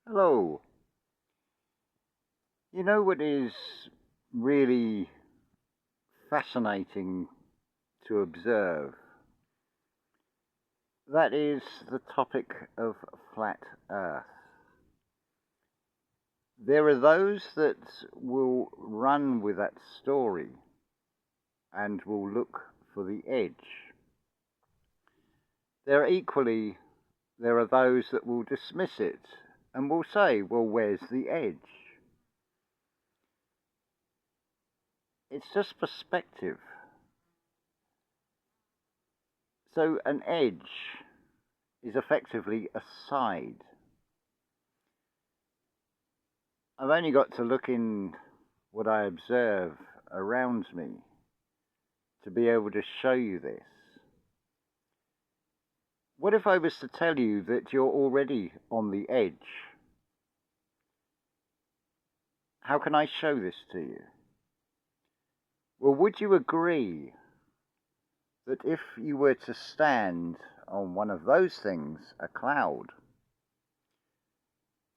Hello. You know what is really fascinating to observe? That is the topic of flat Earth. There are those that will run with that story and will look for the edge. There are those that will dismiss it and will say, well, where's the edge? It's just perspective. So an edge is effectively a side. I've only got to look in what I observe around me to be able to show you this. What if I was to tell you that you're already on the edge? How can I show this to you? Well, would you agree that if you were to stand on one of those things, a cloud,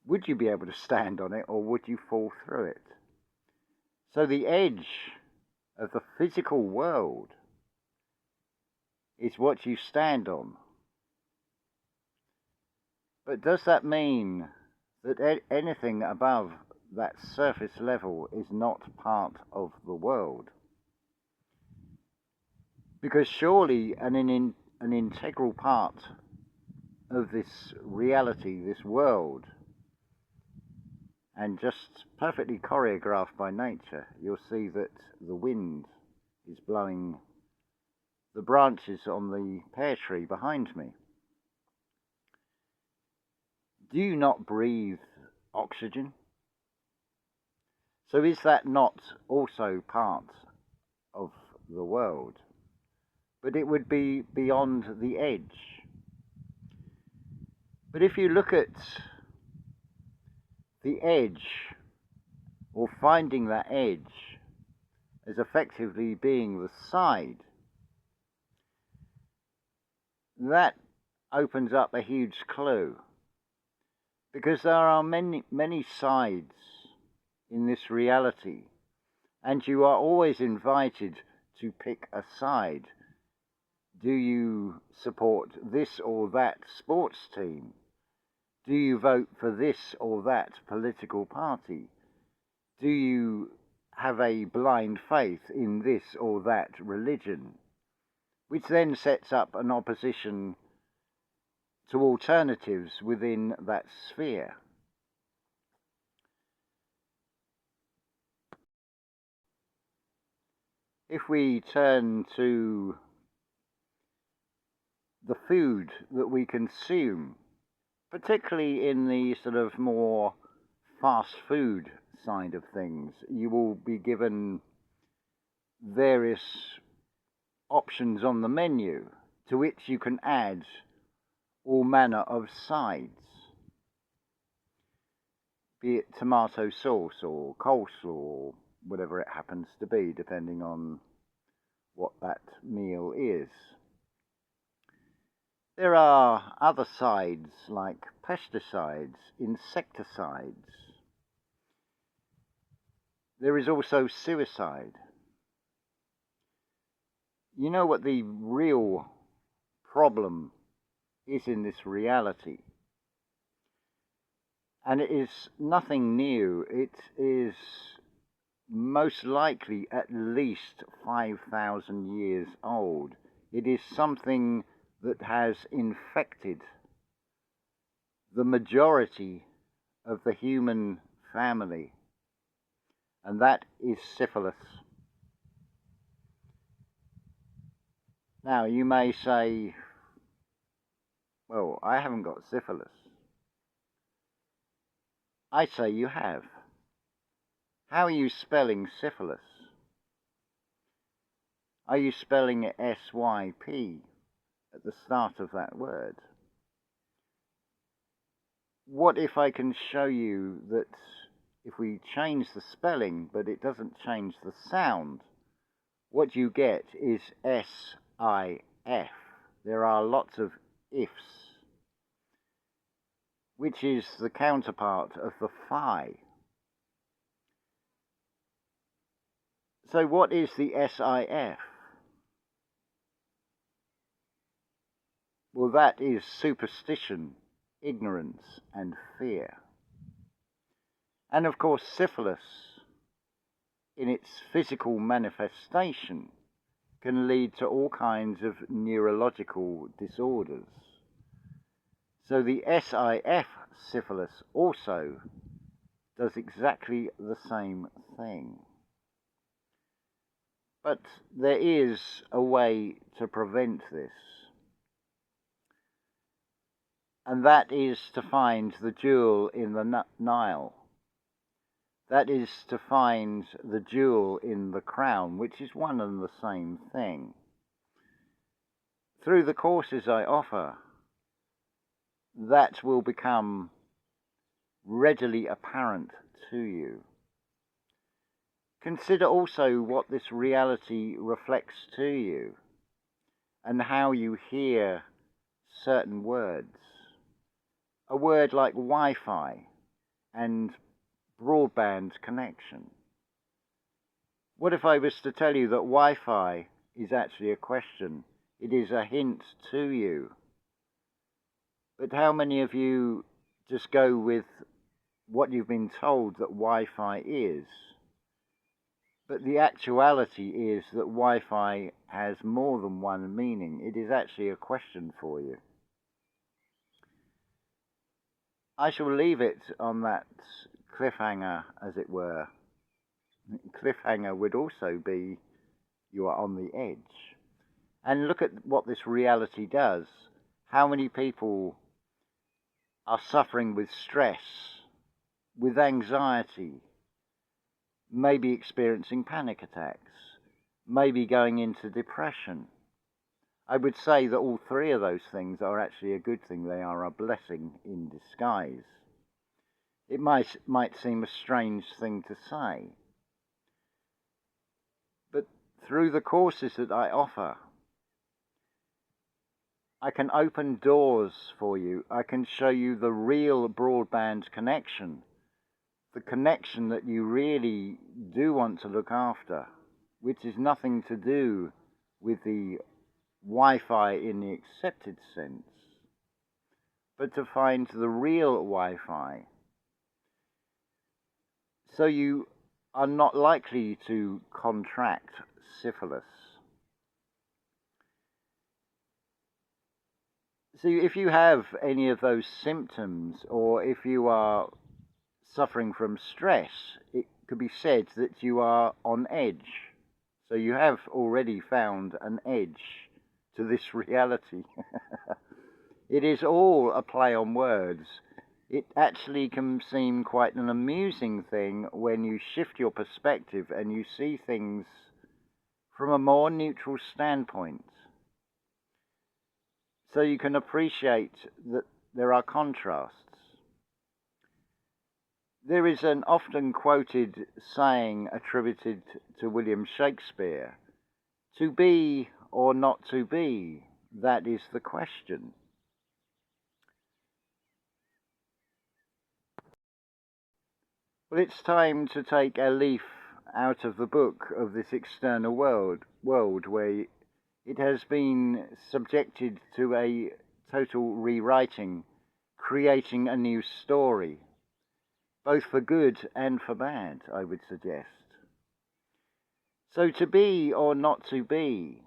would you be able to stand on it or would you fall through it? So the edge of the physical world is what you stand on. But does that mean that anything above that surface level is not part of the world? Because surely an integral part of this reality, this world, and just perfectly choreographed by nature, you'll see that the wind is blowing the branches on the pear tree behind me. Do you not breathe oxygen? So is that not also part of the world? But it would be beyond the edge. But if you look at the edge, or finding that edge as effectively being the side, that opens up a huge clue. Because there are many sides in this reality, and you are always invited to pick a side. Do you support this or that sports team? Do you vote for this or that political party? Do you have a blind faith in this or that religion? Which then sets up an opposition to alternatives within that sphere. If we turn to the food that we consume, particularly in the sort of more fast food side of things, you will be given various options on the menu to which you can add all manner of sides, be it tomato sauce or coleslaw or whatever it happens to be, depending on what that meal is. There are other sides like pesticides, insecticides. There is also suicide. You know what the real problem is in this reality? And it is nothing new. It is most likely at least 5,000 years old. It is something that has infected the majority of the human family, and that is syphilis. Now, you may say, well, I haven't got syphilis. I say you have. How are you spelling syphilis? Are you spelling it SYP at the start of that word? What if I can show you that if we change the spelling, but it doesn't change the sound, what you get is SIF. There are lots of ifs. which is the counterpart of the phi. So what is the SIF? Well, that is superstition, ignorance, and fear. And of course, syphilis, in its physical manifestation, can lead to all kinds of neurological disorders. So the SIF syphilis also does exactly the same thing. But there is a way to prevent this. And that is to find the jewel in the Nile. That is to find the jewel in the crown, which is one and the same thing. Through the courses I offer, that will become readily apparent to you. Consider also what this reality reflects to you and how you hear certain words. A word like Wi-Fi and broadband connection. What if I was to tell you that Wi-Fi is actually a question? It is a hint to you. But how many of you just go with what you've been told that Wi-Fi is? But the actuality is that Wi-Fi has more than one meaning. It is actually a question for you. I shall leave it on that cliffhanger, as it were. Cliffhanger would also be you are on the edge. And look at what this reality does. How many people are suffering with stress, with anxiety, maybe experiencing panic attacks, maybe going into depression. I would say that all three of those things are actually a good thing. They are a blessing in disguise. It might seem a strange thing to say, but through the courses that I offer, I can open doors for you. I can show you the real broadband connection, the connection that you really do want to look after, which is nothing to do with the Wi-Fi in the accepted sense, but to find the real Wi-Fi. So you are not likely to contract syphilis. So if you have any of those symptoms, or if you are suffering from stress, it could be said that you are on edge. So you have already found an edge to this reality. It is all a play on words. It actually can seem quite an amusing thing when you shift your perspective and you see things from a more neutral standpoint. So you can appreciate that there are contrasts. There is an often quoted saying attributed to William Shakespeare, "To be or not to be, that is the question." Well, it's time to take a leaf out of the book of this external world where it has been subjected to a total rewriting, creating a new story, both for good and for bad, I would suggest. So to be or not to be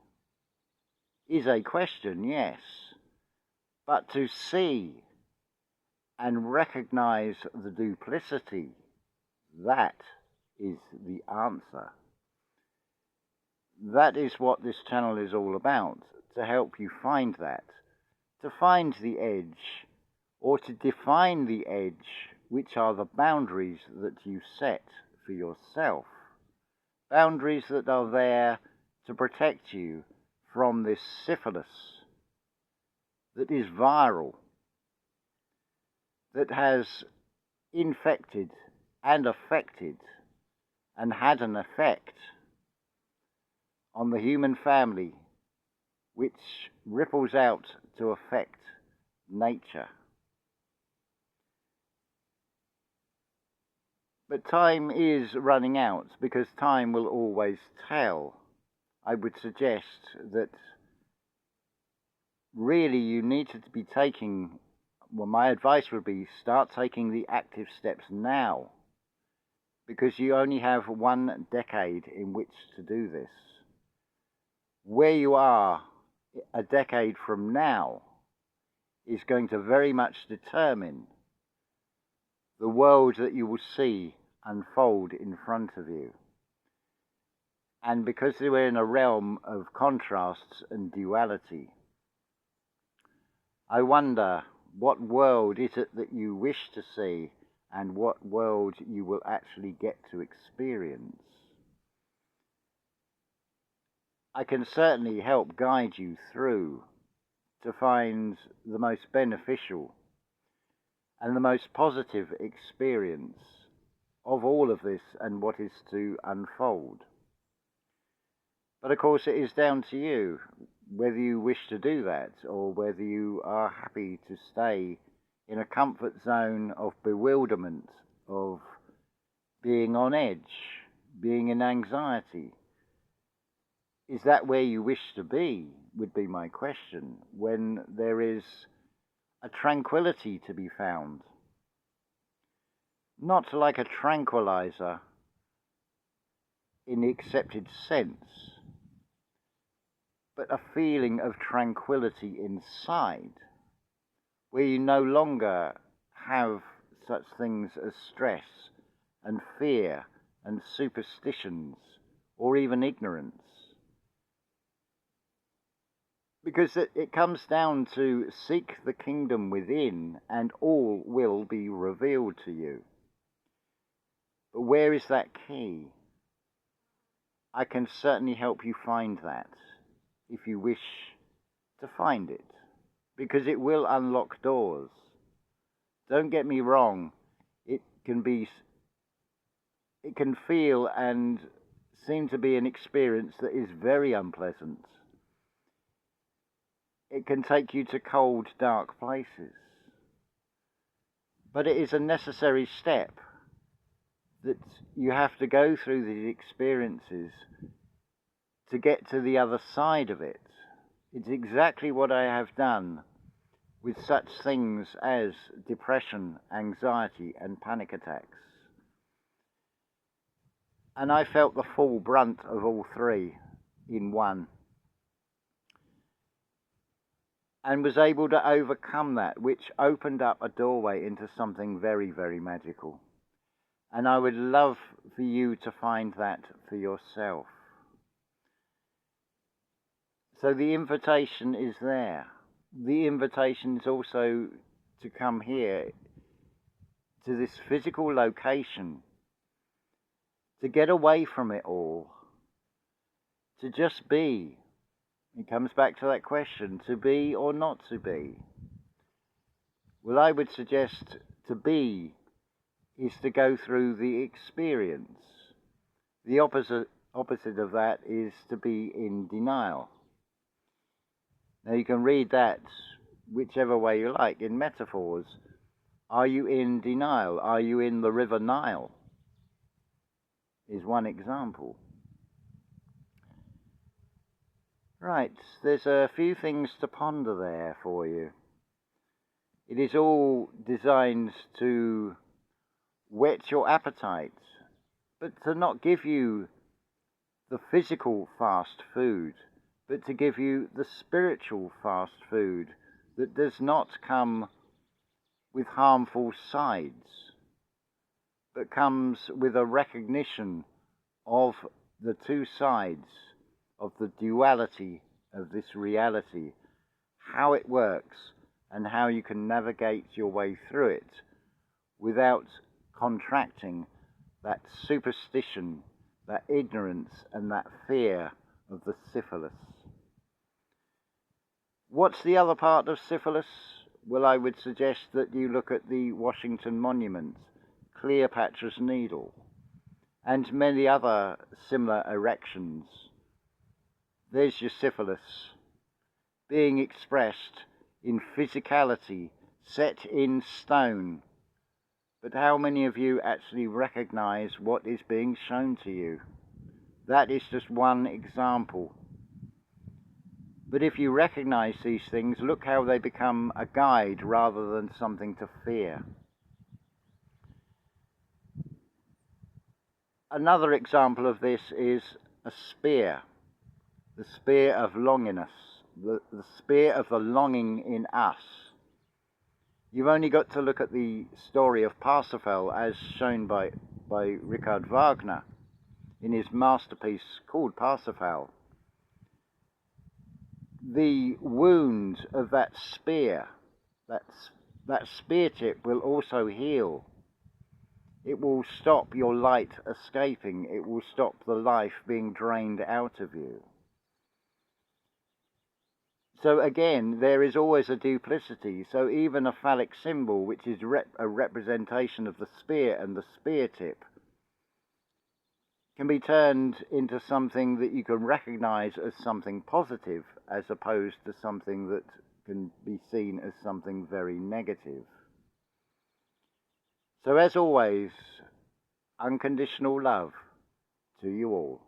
is a question, yes, but to see and recognize the duplicity, that is the answer. That is what this channel is all about, to help you find that, to find the edge, or to define the edge, which are the boundaries that you set for yourself. Boundaries that are there to protect you from this syphilis that is viral, that has infected and affected and had an effect on the human family, which ripples out to affect nature. But time is running out, because time will always tell. I would suggest that really you need to be taking, well, my advice would be start taking the active steps now, because you only have 1 decade in which to do this. Where you are a decade from now is going to very much determine the world that you will see unfold in front of you. And because we're in a realm of contrasts and duality, I wonder, what world is it that you wish to see, and what world you will actually get to experience? I can certainly help guide you through to find the most beneficial and the most positive experience of all of this and what is to unfold. But of course it is down to you whether you wish to do that, or whether you are happy to stay in a comfort zone of bewilderment, of being on edge, being in anxiety. Is that where you wish to be, would be my question, when there is a tranquility to be found? Not like a tranquilizer in the accepted sense, but a feeling of tranquility inside, where you no longer have such things as stress and fear and superstitions, or even ignorance. Because it comes down to seek the kingdom within, and all will be revealed to you. But where is that key? I can certainly help you find that, if you wish to find it, because it will unlock doors. Don't get me wrong, it can feel and seem to be an experience that is very unpleasant. It can take you to cold, dark places. But it is a necessary step that you have to go through these experiences to get to the other side of it. It's exactly what I have done with such things as depression, anxiety, and panic attacks. And I felt the full brunt of all three in one, and was able to overcome that, which opened up a doorway into something very, very magical. And I would love for you to find that for yourself. So the invitation is there. The invitation is also to come here, to this physical location, to get away from it all, to just be. It comes back to that question, to be or not to be. Well, I would suggest to be is to go through the experience. The opposite of that is to be in denial. Now you can read that whichever way you like, in metaphors. Are you in denial? Are you in the river Nile? Is one example. Right, there's a few things to ponder there for you. It is all designed to whet your appetite, but to not give you the physical fast food, but to give you the spiritual fast food that does not come with harmful sides, but comes with a recognition of the two sides of the duality of this reality, how it works, and how you can navigate your way through it without contracting that superstition, that ignorance, and that fear of the syphilis. What's the other part of syphilis? Well, I would suggest that you look at the Washington Monument, Cleopatra's Needle, and many other similar erections. There's your syphilis, being expressed in physicality, set in stone, But how many of you actually recognize what is being shown to you? That is just one example. But if you recognize these things, look how they become a guide rather than something to fear. Another example of this is a spear, the spear of longingness, the spear of the longing in us. You've only got to look at the story of Parsifal as shown by Richard Wagner in his masterpiece called Parsifal. The wound of that spear, that spear tip will also heal. It will stop your light escaping. It will stop the life being drained out of you. So again, there is always a duplicity. So even a phallic symbol, which is a representation of the spear and the spear tip, can be turned into something that you can recognize as something positive, as opposed to something that can be seen as something very negative. So as always, unconditional love to you all.